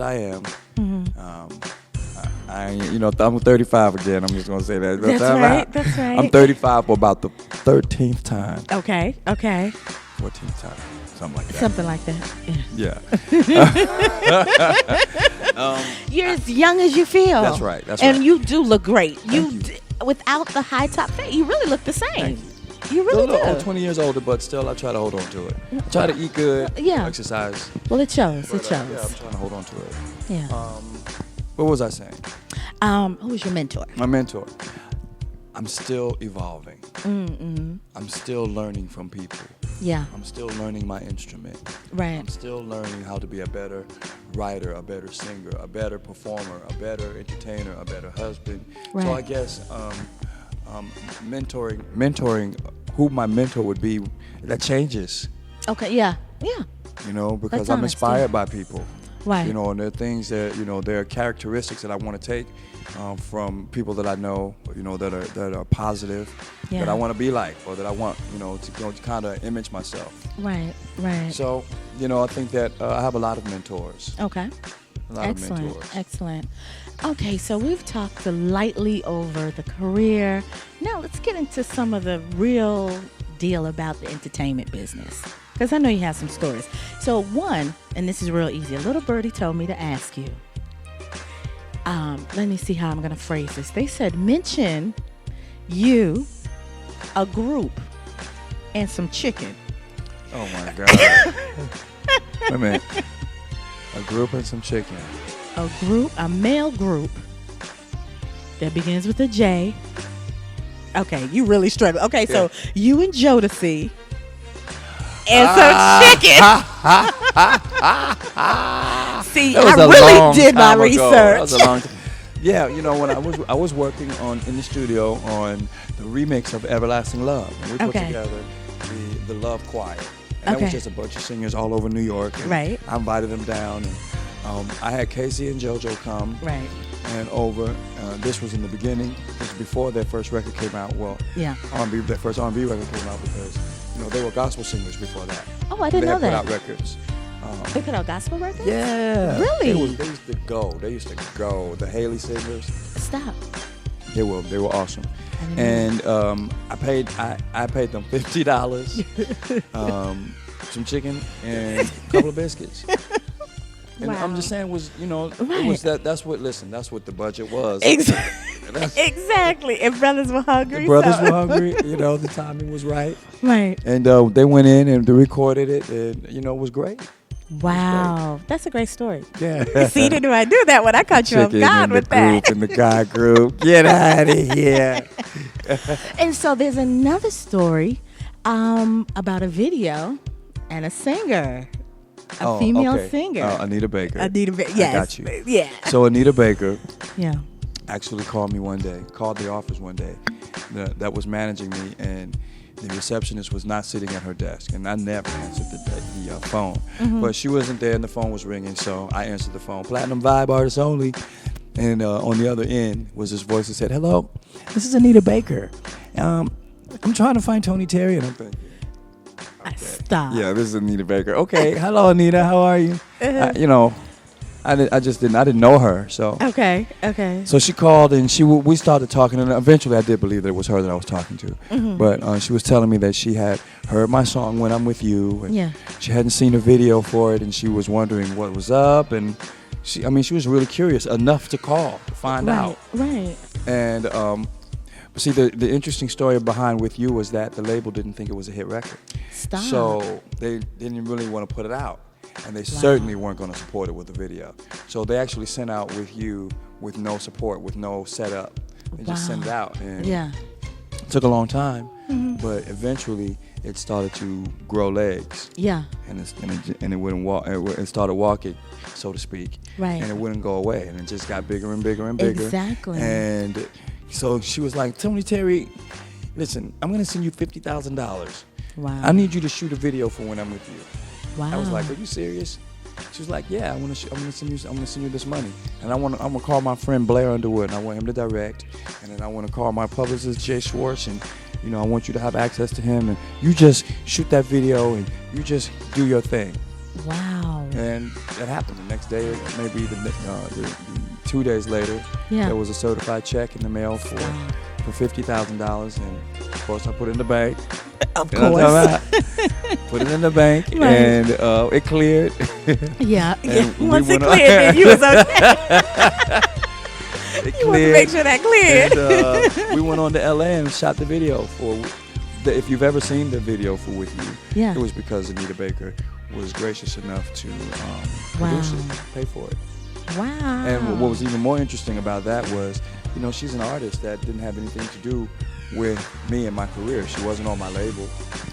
I am. I'm 35 again. I'm just gonna say that. That's right. That's right. I'm 35 for about the 13th time, Okay. 14th time, something like that. Something like that. Yeah. Yeah. You're as young as you feel. That's right. And you do look great. Thank you. Without the high top fade, you really look the same. Thank you. You really Still a little do. old, 20 years older, but still I try to hold on to it. I try to eat good, Yeah. exercise. Well, it shows. But, It shows. yeah, I'm trying to hold on to it. Yeah. What was I saying? Who was your mentor? My mentor. I'm still evolving. I'm still learning from people. Yeah. I'm still learning my instrument. Right. I'm still learning how to be a better writer, a better singer, a better performer, a better entertainer, a better husband. Right. So I guess mentoring who my mentor would be, that changes. Okay. Yeah. Yeah. Because That's I'm honest, inspired yeah. by people. Right. And there are things that, there are characteristics that I want to take from people that I know, that are positive, Yeah. that I want to be like, or that I want, to kind of image myself. Right. Right. So, I think that I have a lot of mentors. Okay. A lot of Excellent. mentors. Excellent. Okay, so we've talked lightly over the career. Now let's get into some of the real deal about the entertainment business, because I know you have some stories. So one, and this is real easy, a little birdie told me to ask you. Let me see how I'm going to phrase this. They said mention you, a group, and some chicken. Oh my God. Wait a minute. A group and some chicken. A male group that begins with a J. Okay, you really struggle. Okay, so you and Jodeci and some chicken. See, I really did my research. That was a long time. Yeah, when I was working in the studio on the remix of Everlasting Love, and we put together the Love Choir. And that was just a bunch of singers all over New York. And Right. I invited them down, and I had Casey and JoJo come. Right. And over. This was in the beginning. This was before their first record came out. Well, Yeah. their first R&B record came out because they were gospel singers before that. Oh, I didn't know They that. had put out records. They put out gospel records? Yeah. Really? They used to go. The Haley singers. Stop. They were awesome. I didn't know And I paid them $50, some chicken, and a couple of biscuits. And Wow. I'm just saying, it was that's what the budget was. Exactly. And brothers were hungry. The brothers were hungry. The timing was right. Right. And they went in and they recorded it, and it was great. Wow. That's a great story. Yeah. See, didn't I do that when I caught you off Chicken guard in the with that? group, in the guy group. Get out of here. And so there's another story about a video and a singer, a female singer. Anita Baker. Yes. I got you. Yeah. So Anita Baker Yeah. actually called the office one day, that was managing me, and the receptionist was not sitting at her desk, and I never answered the phone. But she wasn't there, and the phone was ringing, so I answered the phone. Platinum Vibe Artists Only. And on the other end was this voice that said, "Hello, this is Anita Baker. I'm trying to find Tony Terry." And I'm thinking, Stop. yeah, this is Anita Baker. Okay, hello Anita, how are you? I didn't know her, so. Okay. So she called, and we started talking, and eventually I did believe that it was her that I was talking to. But she was telling me that she had heard my song "When I'm With You," and she hadn't seen a video for it, and she was wondering what was up, and she was really curious enough to call to find out. Right. And but see, the interesting story behind "With You" was that the label didn't think it was a hit record. Stop. So they didn't really want to put it out. And they certainly weren't going to support it with a video. So they actually sent out "With You" with no support, with no setup. They just sent it out. And it took a long time, but eventually it started to grow legs. Yeah. And it wouldn't walk. It started walking, so to speak. Right. And it wouldn't go away. And it just got bigger and bigger and bigger. Exactly. And so she was like, "Tony Terry, listen, I'm going to send you $50,000. Wow. I need you to shoot a video for "When I'm With You." Wow. I was like, "Are you serious?" She was like, "Yeah, I'm gonna send you this money, and I'm gonna call my friend Blair Underwood, and I want him to direct, and then I want to call my publicist Jay Schwartz, and I want you to have access to him, and you just shoot that video, and you just do your thing." Wow. And that happened the next day, maybe the 2 days later. Yeah. There was a certified check in the mail for $50,000, and of course I put it in the bank. Of You know what course. I'm talking about? Put it in the bank, Right. and it cleared. Yeah. And we Once it went on- cleared, then you was okay. It You want to make sure that cleared. And we went on to LA and shot the video for. If you've ever seen the video for With You, Yeah. it was because Anita Baker was gracious enough to produce it, pay for it. Wow. And what was even more interesting about that was, she's an artist that didn't have anything to do with me and my career. She wasn't on my label.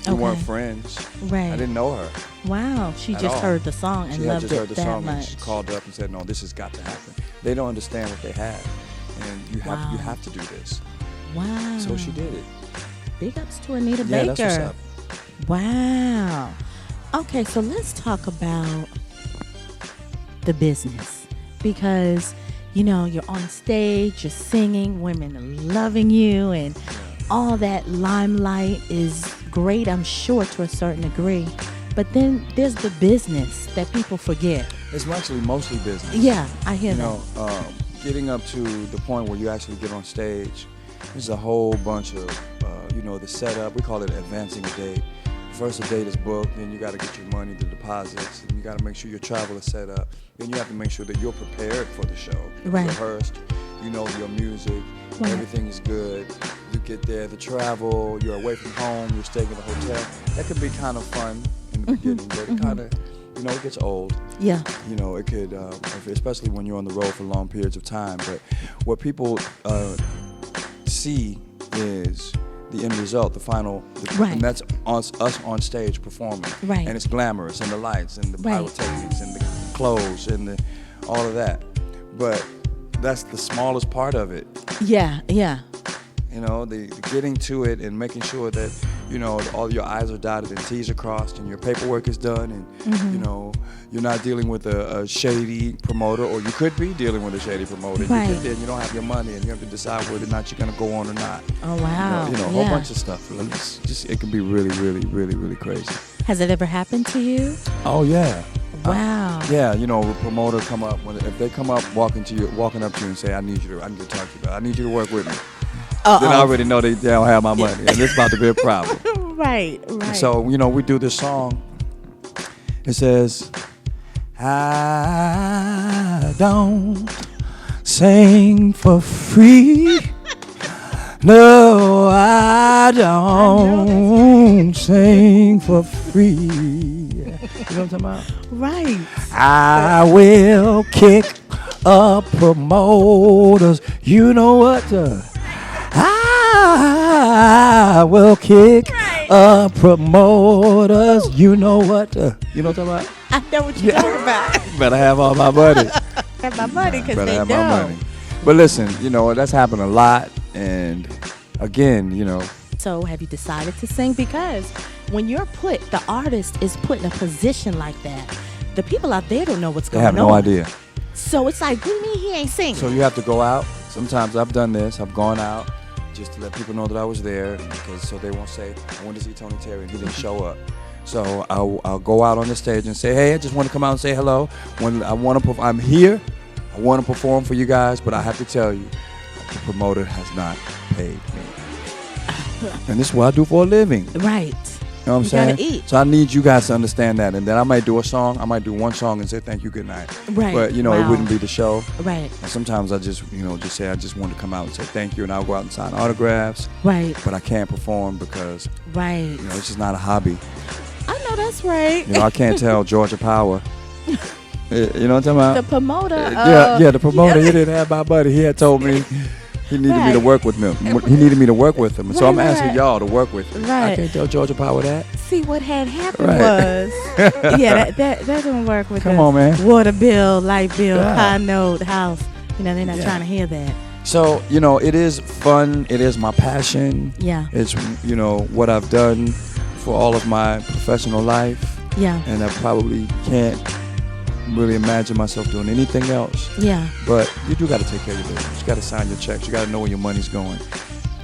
We weren't Okay. friends. Right. I didn't know her. Wow. She At just all. heard the song and She had loved just it heard the that song much. and she called up and said, "No, this has got to happen." They don't understand what they have, and you Wow. have to do this. Wow. So she did it. Big ups to Anita Yeah, Baker. that's what's up. Wow. Okay, so let's talk about the business because you're on stage, you're singing, women are loving you, and all that limelight is great, I'm sure, to a certain degree. But then there's the business that people forget. It's actually mostly business. Yeah, I hear that. Getting up to the point where you actually get on stage, there's a whole bunch of, the setup. We call it advancing a date. First, a date is booked, then you got to get your money, the deposits, and you got to make sure your travel is set up. Then you have to make sure that you're prepared for the show. Right. Rehearsed, your music, Right. everything is good. You get there, the travel, you're away from home, you're staying in a hotel. That can be kind of fun in the beginning, but it kind of, it gets old. Yeah. It could, especially when you're on the road for long periods of time. But what people see is the end result, the final, Right. and that's us on stage performing. Right. And it's glamorous, and the lights, and the Right. pyrotechnics, and the clothes, and all of that. But that's the smallest part of it. Yeah, yeah. The getting to it and making sure that, all your I's are dotted and T's are crossed and your paperwork is done and, you're not dealing with a shady promoter, or you could be dealing with a shady promoter. Right. You get there and you don't have your money and you have to decide whether or not you're going to go on or not. Oh, wow. A whole bunch of stuff. It can be really, really, really, really crazy. Has it ever happened to you? Oh, yeah. Wow. Yeah, a promoter come up, if they come up walking up to you and say, I need to talk to you about, I need you to work with me. Then I already know they don't have my money, and it's about to be a problem. Right. So, we do this song. It says, I don't sing for free. No, I don't sing for free. You know what I'm talking about? Right. I will kick up promoters. You know what? I will kick up promoters. You know what? You know what I'm talking about? I know what you're talking about. Better have all my money. Have my money because Better they have don't. my money. But listen, that's happened a lot. And again, So have you decided to sing? Because when the artist is put in a position like that, the people out there don't know what's they going on. have no idea. So it's like, what do you mean he ain't singing? So you have to go out. Sometimes I've done this. I've gone out just to let people know that I was there, so they won't say, I went to see Tony Terry and he didn't show up. So I'll go out on the stage and say, hey, I just want to come out and say hello. When I'm here. I want to perform for you guys, but I have to tell you, the promoter has not paid me. And this is what I do for a living. Right. You know what I'm You saying? gotta eat. So I need you guys to understand that. And then I might do a song. I might do one song and say thank you, good night. Right. But, it Wow. wouldn't be the show. Right. And sometimes I just say I just want to come out and say thank you, and I'll go out and sign autographs. Right. But I can't perform because, Right. it's just not a hobby. I know that's right. I can't tell Georgia Power. You know what I'm talking about? The promoter. The promoter. He didn't have my money. He had told me he needed me to Right. work with him. He needed me to work with him. And so I'm Right, asking right. y'all to work with me. I Right. can't tell Georgia Power that. See what had happened Right. was, that doesn't work with Come the on, man. water bill, light bill, Yeah. high note, house. They're not Yeah. trying to hear that. So, it is fun. It is my passion. Yeah. It's, what I've done for all of my professional life. Yeah. And I probably can't really imagine myself doing anything else. Yeah. But you do got to take care of your business. You got to sign your checks. You got to know where your money's going.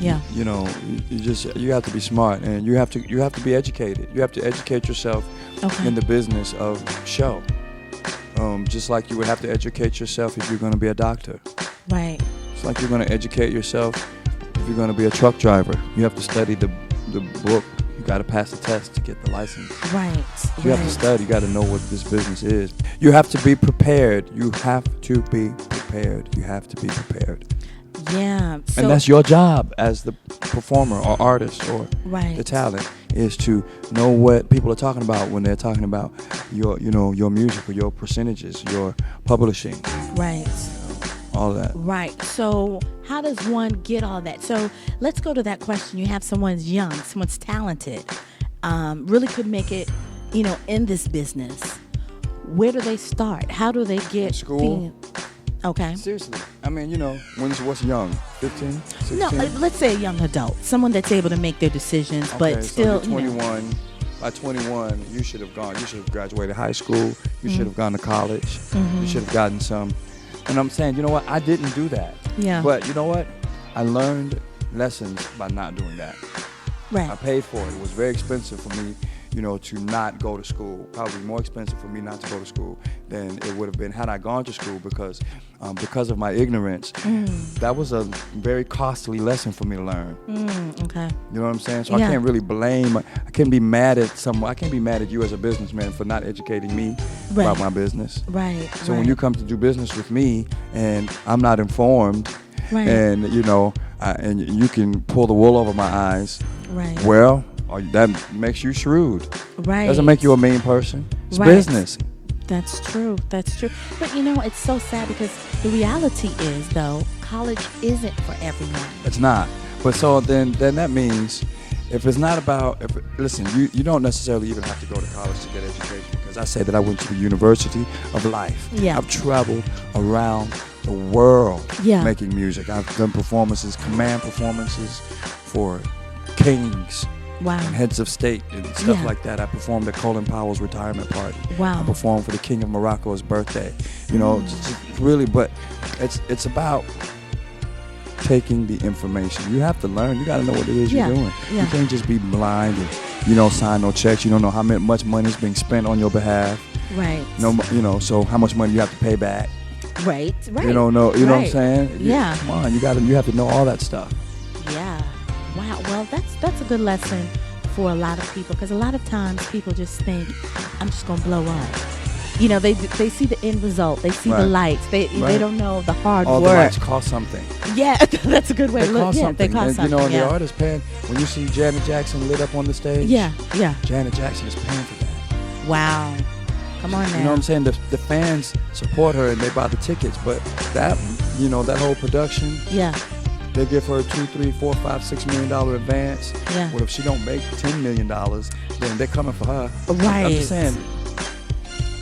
Yeah. You have to be smart, and you have to be educated. You have to educate yourself Okay. in the business of show. Just like you would have to educate yourself if you're going to be a doctor. Right. It's like you're going to educate yourself if you're going to be a truck driver. You have to study the book. You got to pass the test to get the license. Right. You have to study. You got to know what this business is. You have to be prepared. You have to be prepared. You have to be prepared. Yeah. So, And that's your job as the performer or artist or right. the talent, is to know what people are talking about when they're talking about your music or your percentages, your publishing, Right. all that. Right. So how does one get all that? So let's go to that question. You have someone's young, someone's talented, really could make it, in this business. Where do they start? How do they get School. Okay. Seriously. I mean, what's young? 15, 16? No, let's say a young adult, someone that's able to make their decisions, but Okay, still, so you're 21. By 21, you should have graduated high school. You should have gone to college. You should have gotten some. And I'm saying, you know what? I didn't do that. Yeah. But you know what? I learned lessons by not doing that. Right. I paid for it. It was very expensive for me, to not go to school. Probably more expensive for me not to go to school than it would have been had I gone to school, because of my ignorance. That was a very costly lesson for me to learn. Okay. You know what I'm saying? So Yeah. I can't really blame. I can't be mad at someone. I can't be mad at you as a businessman for not educating me about my business. Right. So when you come to do business with me and I'm not informed, Right. and and you can pull the wool over my eyes, Right. well, that makes you shrewd. Right. Doesn't make you a mean person. It's Right. business. That's true. That's true. But it's so sad because the reality is, though, college isn't for everyone. It's not. But so then that means if it's not about, listen, you don't necessarily even have to go to college to get education, because I say that I went to the University of Life. Yeah. I've traveled around the world Yeah. making music. I've done command performances for kings Wow. and heads of state and stuff Yeah. like that. I performed at Colin Powell's retirement party. Wow. I performed for the King of Morocco's birthday. Just really, but it's about taking the information. You have to learn. You got to know what it is Yeah. you're doing. Yeah. You can't just be blind and sign no checks. You don't know how much money is being spent on your behalf. Right. So how much money you have to pay back. Right. Right. You don't know. You know what I'm Right. saying? Yeah. Come on. You have to know all that stuff. Yeah. Wow. Well, that's a good lesson for a lot of people, because a lot of times people just think, I'm just gonna blow up. They see the end result. They see the Right. lights. They Right. don't know the hard All work. the lights cost something. Yeah, that's a good way They to look. cost Yeah, something. they cost And, something. the yeah. artist paying. When you see Janet Jackson lit up on the stage. Yeah. Yeah. Janet Jackson is paying for that. Wow. Come on now. You know what I'm saying? The fans support her and they buy the tickets, but that whole production, Yeah. they give her $2, $3, $4, $5, $6 million advance. Yeah. Well, if she don't make $10 million, then they're coming for her. Right. I'm just saying,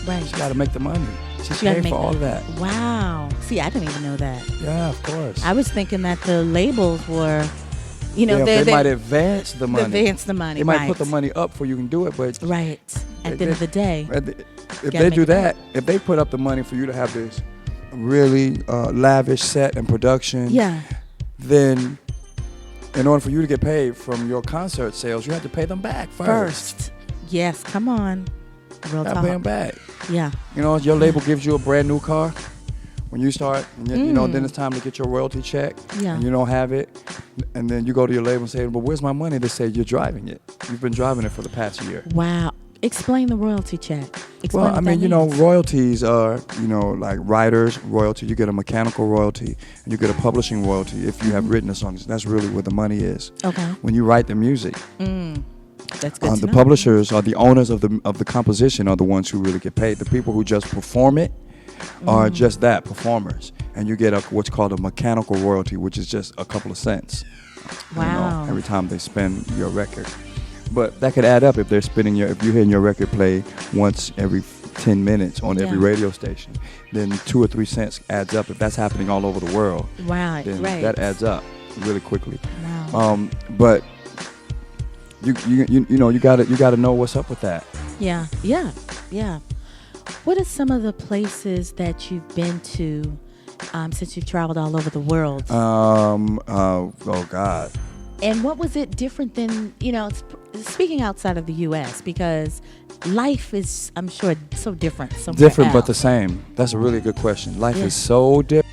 Right. she got to make the money. She's She gotta paying make for all of that. Wow. See, I didn't even know that. Yeah, of course. I was thinking that the labels were, they might advance the money. Advance the money. They might right. put the money up for you can do it, but Right. At the end of the day. if Gotta they make do it that, if they put up the money for you to have this really lavish set and production, Yeah. then in order for you to get paid from your concert sales, you have to pay them back first. Yes. Come on. Real You gotta talk. pay them back. Yeah. Your label gives you a brand new car. When you start, then it's time to get your royalty check. Yeah. And you don't have it. And then you go to your label and say, well, where's my money? They say, you're driving it. You've been driving it for the past year. Wow. Explain the royalty check. Explain Well, what that means. royalties are, like writers royalty. You get a mechanical royalty and you get a publishing royalty if you have written a song. That's really where the money is. Okay. When you write the music. That's good to The know. publishers are the owners of the composition are the ones who really get paid. The people who just perform it are just that, performers. And you get what's called a mechanical royalty, which is just a couple of cents. Wow. Every time they spin your record. But that could add up if if you're hearing your record play once every 10 minutes on every Yeah. radio station, then 2 or 3 cents adds up. If that's happening all over the world, Right. then Right. that adds up really quickly. Wow. But you gotta know what's up with that. Yeah. Yeah. Yeah. What are some of the places that you've been to since you've traveled all over the world? Oh God. And what was it different than, speaking outside of the U.S., because life is, I'm sure, so different somewhere Different but else. the same. That's a really good question. Life Yeah. is so different.